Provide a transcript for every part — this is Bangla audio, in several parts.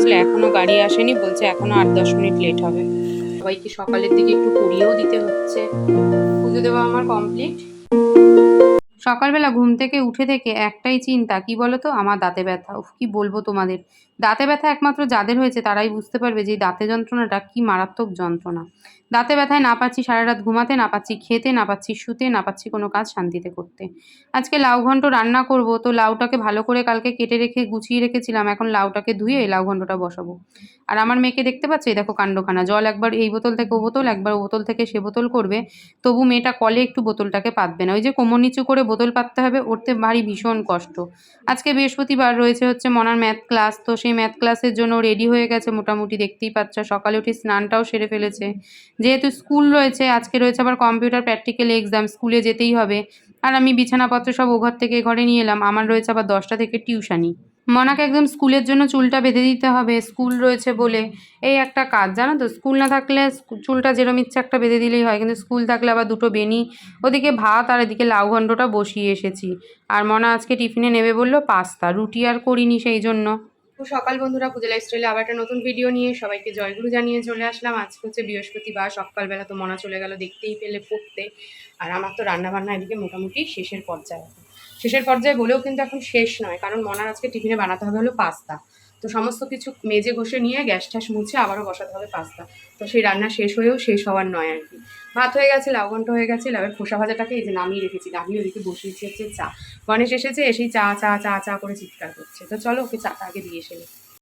আসলে এখনো গাড়ি আসেনি, বলছে এখনো 8-10 মিনিট লেট হবে। সবাইকে সকালের দিকে একটু পড়িয়েও দিতে হচ্ছে। পুজো দেওয়া আমার কমপ্লিট। সকালবেলা ঘুম থেকে উঠে থেকে একটাই চিন্তা, কি বলতো, আমার দাঁতে ব্যথা। উফ, কি বলবো তোমাদের। দাঁতে ব্যথা একমাত্র যাদের হয়েছে তারাই বুঝতে পারবে যে এই দাঁতে যন্ত্রণাটা কি মারাত্মক যন্ত্রণা। দাঁতে ব্যথায় না পাচ্ছি সারা রাত ঘুমাতে, না পাচ্ছি খেতে, না পাচ্ছি শুতে, না পাচ্ছি কোনো কাজ শান্তিতে করতে। আজকে লাউ ঘন্ট রান্না করব, তো লাউটাকে ভালো করে কালকে কেটে রেখে গুছিয়ে রেখেছিলাম। এখন লাউটাকে ধুয়ে লাউ ঘন্টটা বসাবো। আর আমার মেয়েকে দেখতে পাচ্ছি, দেখো কাণ্ডখানা। জল একবার এই বোতল থেকে ও বোতল, একবার ও বোতল থেকে সে বোতল করবে। তবু মেয়েটা কলে একটু বোতলটাকে পাতবে না। ওই যে কোমর নিচু করে বোতল পাততে হবে, উঠতে ভারী ভীষণ কষ্ট। আজকে বৃহস্পতিবার, রয়েছে হচ্ছে মনার ম্যাথ ক্লাস। তো সেই ম্যাথ ক্লাসের জন্য রেডি হয়ে গেছে মোটামুটি, দেখতেই পাচ্ছ। সকালে উঠে স্নানটাও সেরে ফেলেছে। যেহেতু স্কুল রয়েছে, আজকে রয়েছে আবার কম্পিউটার প্র্যাকটিক্যাল এক্সাম, স্কুলে যেতেই হবে। আর আমি বিছানাপত্র সব ও ঘর থেকে ঘরে নিয়ে এলাম। আমার রয়েছে আবার 10টা থেকে টিউশানি। মনাকে একদম স্কুলের জন্য চুলটা বেঁধে দিতে হবে, স্কুল রয়েছে বলে। এই একটা কাজ, জানো তো। স্কুল না থাকলে চুলটা যেরম ইচ্ছা একটা বেঁধে দিলেই হয়, কিন্তু স্কুল থাকলে আবার দুটো বেনি, ওদিকে ভাত আর এদিকে লাউ ঘন্টটা বসিয়ে এসেছি। আর মনা আজকে টিফিনে নেবে বললো পাস্তা, রুটি আর করিনি সেই জন্য। তো সকাল বন্ধুরা, পূজা লাইফস্টাইলে আবার একটা নতুন ভিডিও নিয়ে সবাইকে জয়গুরু জানিয়ে চলে আসলাম। আজকে হচ্ছে বৃহস্পতিবার, সকালবেলা তো মনা চলে গেল দেখতেই পেলে পড়তে। আর আমার তো রান্নাবান্না এদিকে মোটামুটি শেষের পর্যায়ে। শেষের পর্যায়ে বলেও কিন্তু এখন শেষ নয়, কারণ মনার আজকে টিফিনে বানাতে হবে হলো পাস্তা। তো সমস্ত কিছু মেজে ঘষে নিয়ে গ্যাস ট্যাস মুছে আবারও বসাতে হবে পাস্তা। তো সেই রান্না শেষ হয়েও শেষ হওয়ার নয় আর কি। ভাত হয়ে গেছে, লাউ ঘন্ট হয়ে গেছে, লাউয়ের খোসা ভাজাটাকে এই যে নামিয়ে রেখেছি, নামিয়ে ওদিকে বসিয়েছি হচ্ছে চা। গণেশ এসেছে, এসেই চা চা চা চা করে চিৎকার করছে। তো চলো ওকে চাটা আগে দিয়ে এসে।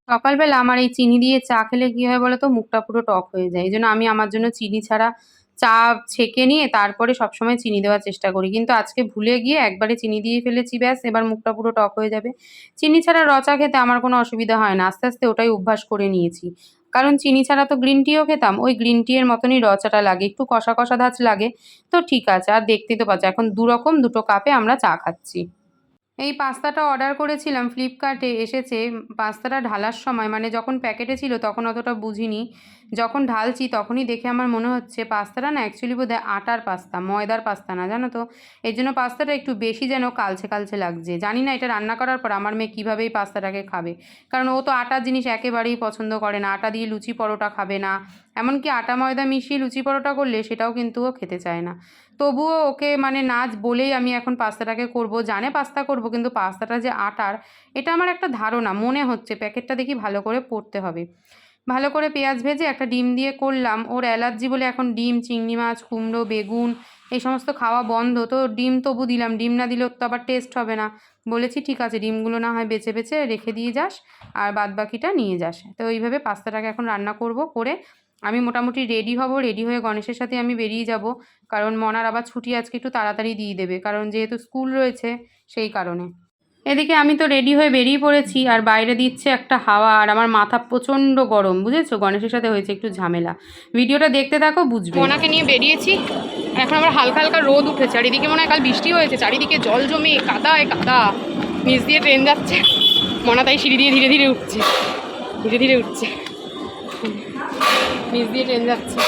সকালবেলা আমার এই চিনি দিয়ে চা খেলে কি হয় বলো তো, মুখটা পুরো টক হয়ে যায়। এই জন্য আমি আমার জন্য চিনি ছাড়া চা ছেঁকে নিয়ে তারপরে সবসময় চিনি দেওয়ার চেষ্টা করি, কিন্তু আজকে ভুলে গিয়ে একবারে চিনি দিয়ে ফেলেছি, ব্যাস এবার মুখটা পুরো টক হয়ে যাবে। চিনি ছাড়া র চা খেতে আমার কোনো অসুবিধা হয় না, আস্তে আস্তে ওটাই অভ্যাস করে নিয়েছি। কারণ চিনি ছাড়া তো গ্রিন টিও খেতাম, ওই গ্রিন টি এর মতনই র চাটা লাগে, একটু কষা কষা ধাঁচ লাগে। তো ঠিক আছে, আর দেখতেই তো পাচ্ছ এখন দুরকম দুটো কাপে আমরা চা খাচ্ছি। এই পাস্তাটা অর্ডার করেছিলাম ফ্লিপকার্টে, এসেছে। পাস্তাটা ঢালার সময়, মানে যখন প্যাকেটে ছিল তখন অতটা বুঝিনি, যখন ঢালছি তখনই দেখে আমার মনে হচ্ছে পাস্তাটা না অ্যাকচুয়ালি বোধহয় আটার পাস্তা, ময়দার পাস্তা না, জানো তো। এই জন্য পাস্তাটা একটু বেশি যেন কালচে কালচে লাগছে। জানি না এটা রান্না করার পর আমার মেয়ে কীভাবে এই পাস্তাটাকে খাবে, কারণ ও তো আটার জিনিস একেবারেই পছন্দ করে না। আটা দিয়ে লুচি পরোটা খাবে না, এমনকি আটা ময়দা মিশিয়ে লুচি পরোটা করলে সেটাও কিন্তু ও খেতে চায় না। তবুও ওকে মানে নাচ বলেই আমি এখন পাস্তাটাকে করব, জানে পাস্তা করব, কিন্তু পাস্তাটা যে আটার এটা আমার একটা ধারণা মনে হচ্ছে। প্যাকেটটা দেখি ভালো করে পড়তে হবে। ভালো করে পেঁয়াজ ভেজে একটা ডিম দিয়ে করলাম। ওর অ্যালার্জি বলে এখন ডিম, চিংড়ি মাছ, কুমড়ো, বেগুন এই সমস্ত খাওয়া বন্ধ। তো ডিম তবু দিলাম, ডিম না দিলে ওর তো আবার টেস্ট হবে না। বলেছি ঠিক আছে, ডিমগুলো না হয় বেছে বেছে রেখে দিয়ে যাস, আর বাদ বাকিটা নিয়ে যাস। তো এইভাবে পাস্তাটাকে এখন রান্না করব। করে আমি মোটামুটি রেডি হব, রেডি হয়ে গণেশের সাথে আমি বেরিয়ে যাব। কারণ মনার আবার ছুটি আজকে একটু তাড়াতাড়ি দিয়ে দেবে, কারণ যেহেতু স্কুল রয়েছে সেই কারণে। এদিকে আমি তো রেডি হয়ে বেরিয়ে পড়েছি, আর বাইরে দিচ্ছে একটা হাওয়া, আর আমার মাথা প্রচণ্ড গরম, বুঝেছো। গণেশের সাথে হয়েছে একটু ঝামেলা। ভিডিওটা দেখতে থাকো, বুঝবে। মনাকে নিয়ে বেরিয়েছি, এখন আবার হালকা হালকা রোদ উঠেছে, আর এদিকে মনে হয় কাল বৃষ্টি হয়েছে, চারিদিকে জল জমে কাদায় কাদা। নিচ দিয়ে ট্রেন যাচ্ছে, মনা তাই সিঁড়ি দিয়ে ধীরে ধীরে উঠছে, ধীরে ধীরে উঠছে, নিচ দিয়ে ট্রেন যাচ্ছে।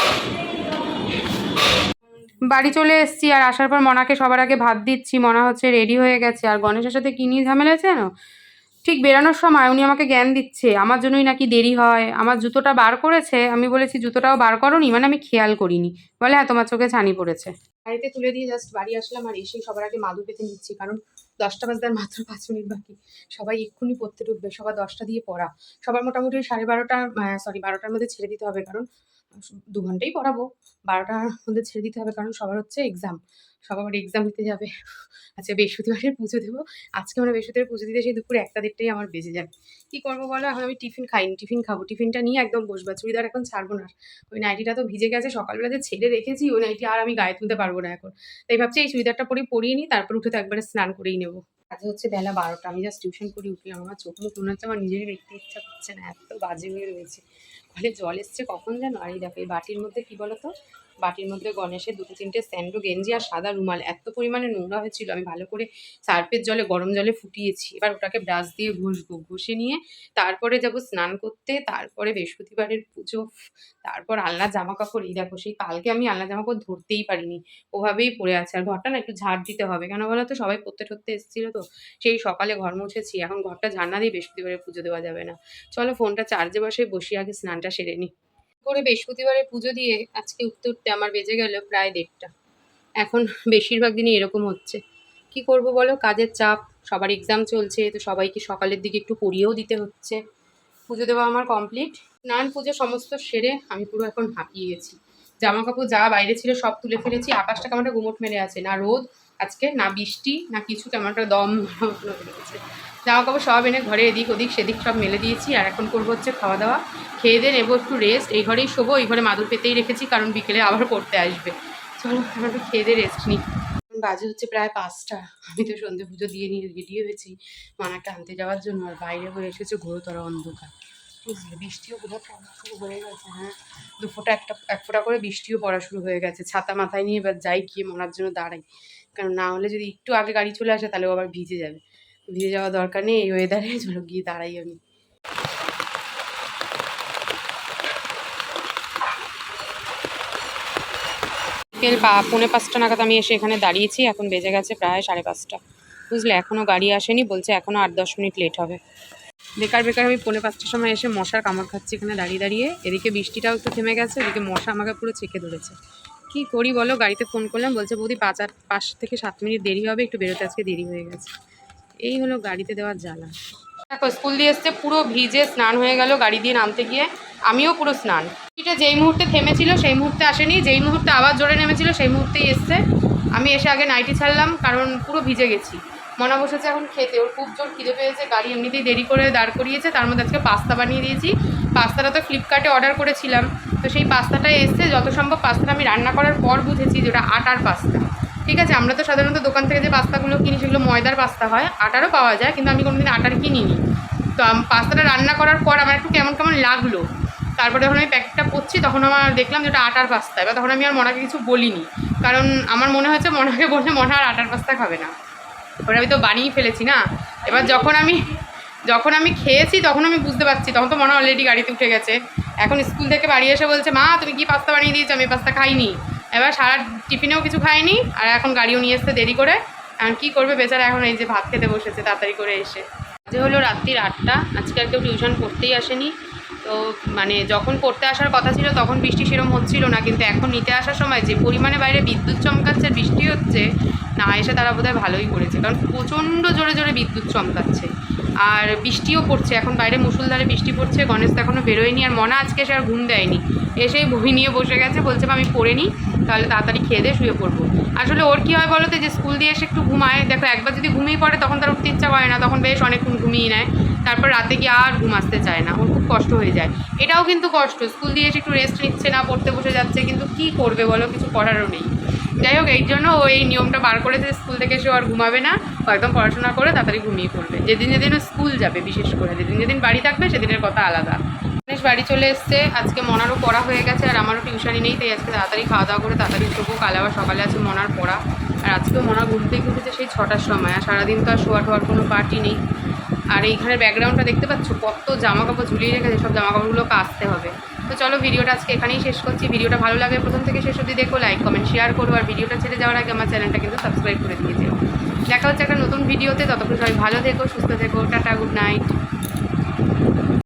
বাড়ি চলে এসেছি, আর আসার পর মনাকে সবার আগে ভাত দিচ্ছি। মনা হচ্ছে রেডি হয়ে গেছে। আর গণেশের সাথে কী নিয়ে ঝামেলা আছে জানো, ঠিক বেরানোর সময় উনি আমাকে জ্ঞান দিচ্ছে আমার জন্যই নাকি দেরি হয়। আমার জুতোটা বার করেছে, আমি বলেছি জুতোটাও বার করোনি, মানে আমি খেয়াল করিনি। বলে হ্যাঁ তোমার চোখে ছানি পড়েছে। বাড়িতে তুলে দিয়ে জাস্ট বাড়ি আসলাম, আর এসেই সবার আগে মাদু পেতে নিচ্ছি, কারণ 10টা বাজতে আর মাত্র 5 মিনিট বাকি। সবাই এক্ষুনি পড়তে ঢুকবে, সবার 10টা দিয়ে পড়া। সবার মোটামুটি 12:30, সরি 12টার মধ্যে ছেড়ে দিতে হবে, কারণ 2 ঘন্টাই পড়াবো। 12টার মধ্যে ছেড়ে দিতে হবে, কারণ সবার হচ্ছে এক্সাম, সবার এক্সাম দিতে যাবে। আচ্ছা বৃহস্পতিবারের পুজো দেবো, আজকে আমরা বৃহস্পতিবার পুজো দিতে সেই দুপুর 1টা-1:30টাই আমার বেজে যায়। কী করবো বলো, এখন আমি টিফিন খাইনি, টিফিন খাবো, টিফিনটা নিয়ে একদম বসবা। চুড়িদার এখন ছাড়বো না। ওই নাইটিটা তো ভিজে গেছে, সকালবেলা যে ছেড়ে রেখেছি ওই নাইটি আর আমি গায়ে তুলতে পারবো না এখন। তাই ভাবছি এই চুড়িদারটা পরিয়ে নিই, তারপর উঠে তো একবারে স্নান করেই নেবো। আজ হচ্ছে বেলা 12টা, আমি জাস্ট টিউশন করে উঠলাম। আমার চোখ মুখ মনে হচ্ছে আমার নিজেরই দেখতে ইচ্ছা করছে না, এত বাজে হয়ে রয়েছে। ফলে জল এসছে কখন যেন। আর এই দেখো এই বাটির মধ্যে কী বলো তো, বাটির মধ্যে গণেশের 2-3টে স্যান্ডো গেঞ্জি আর সাদা রুমাল এত পরিমাণে নোংরা হয়েছিল, আমি ভালো করে সার্ফের জলে গরম জলে ফুটিয়েছি। এবার ওটাকে ব্রাশ দিয়ে ঘষবো, ঘষে নিয়ে তারপরে যাব স্নান করতে, তারপরে বৃহস্পতিবারের পুজো, তারপর আলনার জামা কাপড়। এই দেখো, সেই কালকে আমি আলনার জামা কাপড় ধরতেই পারিনি, ওভাবেই পড়ে আছে। আর ঘরটা না একটু ঝাড় দিতে হবে, কেন বলো তো, সবাই পড়তে ঠরতে এসেছিলো তো, সেই সকালে ঘর মুছেছি, এখন ঘরটা ঝাড় না দিয়ে বৃহস্পতিবারে পুজো দেওয়া যাবে না। চলো ফোনটা চার্জে বসে বসি, আগে স্নানটা সেরে নিই। করে বৃহস্পতিবারে পুজো দিয়ে আজকে উঠতে উঠতে আমার বেজে গেল প্রায় 1:30। এখন বেশিরভাগ দিনই এরকম হচ্ছে। কি করব বলো, কাজের চাপ, সবার এক্সাম চলছে, তো সবাইকে সকালের দিকে একটু পড়িয়েও দিতে হচ্ছে। পুজো দেওয়া আমার কমপ্লিট, স্নান পুজো সমস্ত সেরে আমি পুরো এখন হাঁপিয়ে গেছি। জামা কাপড় যা বাইরে ছিল সব তুলে ফেলেছি। আকাশটা কেমন একটা গুমট মেরে আছে, না রোদ আজকে না বৃষ্টি না কিছু, কেমন একটা দম রয়েছে। জামা কাপড় সব এনে ঘরে এদিক ওদিক সেদিক সব মেলে দিয়েছি। আর এখন করবো হচ্ছে খাওয়া দাওয়া, খেয়ে দিয়ে নেবো একটু রেস্ট। এই ঘরেই শোবো, এই ঘরে মাদুর পেতেই রেখেছি, কারণ বিকেলে আবার পড়তে আসবে। চলো এখন একটু খেয়ে দিয়ে রেস্ট নিই। বাজে হচ্ছে প্রায় 5টা। আমি তো সন্ধে পুজো দিয়ে নিয়ে রেডি হয়েছি মানাকে আনতে যাওয়ার জন্য, আর বাইরে হয়ে এসেছে ঘোরতর অন্ধকার, বুঝলে। বৃষ্টিও বোধহয় পড়া শুরু হয়ে গেছে, হ্যাঁ, এক ফোঁটা করে বৃষ্টিও পড়া শুরু হয়ে গেছে। ছাতা মাথায় নিয়ে এবার যাই, গিয়ে মনার জন্য দাঁড়াই, কারণ না হলে যদি একটু আগে গাড়ি চলে আসে তাহলে আবার ভিজে যাবে। ভিজে যাওয়া দরকার নেই এই ওয়েদারে, চলো গিয়ে দাঁড়াই আমি। বিকেল 4:45 নাগাদ আমি এসে এখানে দাঁড়িয়েছি, এখন বেজে গেছে প্রায় 5:30, বুঝলে। এখনও গাড়ি আসেনি, বলছে এখনও 8-10 মিনিট লেট হবে। বেকার বেকার আমি 4:45টার সময় এসে মশার কামড় খাচ্ছি এখানে দাঁড়িয়ে দাঁড়িয়ে। এদিকে বৃষ্টিটাও একটু থেমে গেছে, এদিকে মশা আমাকে পুরো চেকে ধরেছে। কি করি বলো, গাড়িতে ফোন করলাম, বলছে বৌদি 5 থেকে 7 মিনিট দেরি হবে, একটু বেরোতে আজকে দেরি হয়ে গেছে। এই হলো গাড়িতে দেওয়ার জ্বালা। দেখো স্কুল দিয়ে এসছে পুরো ভিজে, স্নান হয়ে গেল গাড়ি দিয়ে নামতে গিয়ে, আমিও পুরো স্নান। এটা যেই মুহূর্তে থেমেছিল সেই মুহূর্তে আসেনি, যেই মুহূর্তে আবার জোরে নেমেছিল সেই মুহূর্তেই এসছে। আমি এসে আগে নাইটি ছাড়লাম, কারণ পুরো ভিজে গেছি। মনা বসেছে এখন খেতে, ওর খুব জোর খিদে পেয়েছে, গাড়ি এমনিতেই দেরি করে দাঁড় করিয়েছে, তার মধ্যে আজকে পাস্তা বানিয়ে দিয়েছি। পাস্তাটা তো ফ্লিপকার্টে অর্ডার করেছিলাম, তো সেই পাস্তাটা এসছে। যত সম্ভব পাস্তাটা আমি রান্না করার পর বুঝেছি যে ওটা আটার পাস্তা। ঠিক আছে, আমরা তো সাধারণত দোকান থেকে যে পাস্তাগুলো কিনি সেগুলো ময়দার পাস্তা হয়, আটারও পাওয়া যায়, কিন্তু আমি কোনোদিন আটার কিনিনি। তো পাস্তাটা রান্না করার পর আমার একটু কেমন কেমন লাগলো, তারপরে যখন আমি প্যাকেটটা পরছি তখন আমার দেখলাম যে ওটা আটার পাস্তা। এবার তখন আমি আর মনাকে কিছু বলিনি, কারণ আমার মনে হয়েছে মনাকে বললে মনা আর আটার পাস্তা খাবে না। ওটা আমি তো বানিয়ে ফেলেছি না। এবার যখন আমি খেয়েছি তখন আমি বুঝতে পারছি, তখন তো মনে অলরেডি গাড়িতে উঠে গেছে। এখন স্কুল থেকে বাড়ি এসে বলছে, মা তুমি কি পাস্তা বানিয়ে দিয়েছো, আমি পাস্তা খাইনি। এবার সারা টিফিনেও কিছু খাইনি, আর এখন গাড়িও নিয়ে এসতে দেরি করে। এখন কী করবে বেচারা, এখন এই যে ভাত খেতে বসেছে তাড়াতাড়ি করে এসে। যে হলো রাত্রির 8টা, আজকে আর কেউ টিউশন পড়তেই আসেনি। তো মানে যখন পড়তে আসার কথা ছিল তখন বৃষ্টি সেরকম হচ্ছিল না, কিন্তু এখন নিতে আসার সময় যে পরিমাণে বাইরে বিদ্যুৎ চমকাচ্ছে, বৃষ্টি হচ্ছে না, এসে তারা বোধহয় ভালোই করেছে, কারণ প্রচণ্ড জোরে জোরে বিদ্যুৎ চমকাচ্ছে আর বৃষ্টিও পড়ছে। এখন বাইরে মুষলধারে বৃষ্টি পড়ছে, গণেশ তো এখনও বেরোয়নি, আর মনা আজকে এসে আর ঘুম দেয়নি, এসেই বই নিয়ে বসে গেছে, বলছে আমি পড়ে নিই, তাহলে তাড়াতাড়ি খেয়ে দিয়ে শুয়ে পড়বো। আসলে ওর কী হয় বলো তো, যে স্কুল দিয়ে এসে একটু ঘুমায়, দেখো একবার যদি ঘুমিয়ে পড়ে তখন তার উঠতে ইচ্ছা করে না, তখন বেশ অনেকক্ষণ ঘুমিয়ে নেয়, তারপর রাতে গিয়ে আর ঘুম আসতে চায় না, ওর খুব কষ্ট হয়ে যায়। এটাও কিন্তু কষ্ট, স্কুল দিয়ে এসে একটু রেস্ট নিচ্ছে না, পড়তে বসে যাচ্ছে, কিন্তু কী করবে বলো, কিছু করারও নেই। যাই হোক, এই জন্য ও এই নিয়মটা বার করেছে, স্কুল থেকে এসে আর ঘুমাবে না, ও একদম পড়াশোনা করে তাড়াতাড়ি ঘুমিয়ে পড়বে। যেদিন যেদিন ও স্কুল যাবে, বিশেষ করে যেদিন যেদিন বাড়ি থাকবে সেদিনের কথা আলাদা। গণেশ বাড়ি চলে এসছে, আজকে মনারও পড়া হয়ে গেছে, আর আমারও টিউশনই নেই, তাই আজকে তাড়াতাড়ি খাওয়া দাওয়া করে তাড়াতাড়ি শোবো। কাল আবার সকালে আছে মনার পড়া, আর আজকেও মনা ঘুম থেকে উঠেছে সেই 6টার সময়, আর সারাদিন তো আর শোয়া টোয়ার কোনো পার্টি নেই। আর এইখানে ব্যাকগ্রাউন্ডটা দেখতে পাচ্ছ, কত জামা কাপড় ঝুলিয়ে রেখেছে, সব জামা কাপড়গুলো কাচতে হবে। তো চলো ভিডিওটা আজকে এখানেই শেষ করছি। ভিডিওটা ভালো লাগে প্রথম থেকে শেষ অবধি দেখো, লাইক কমেন্ট শেয়ার করো, আর ভিডিওটা ছেড়ে যাওয়ার আগে আমার চ্যানেলটা কিন্তু সাবস্ক্রাইব করে দিয়েছে। দেখা হচ্ছে একটা নতুন ভিডিওতে, ততক্ষণ সবাই ভালো থেকো, সুস্থ থেকো, টাটা, গুড নাইট।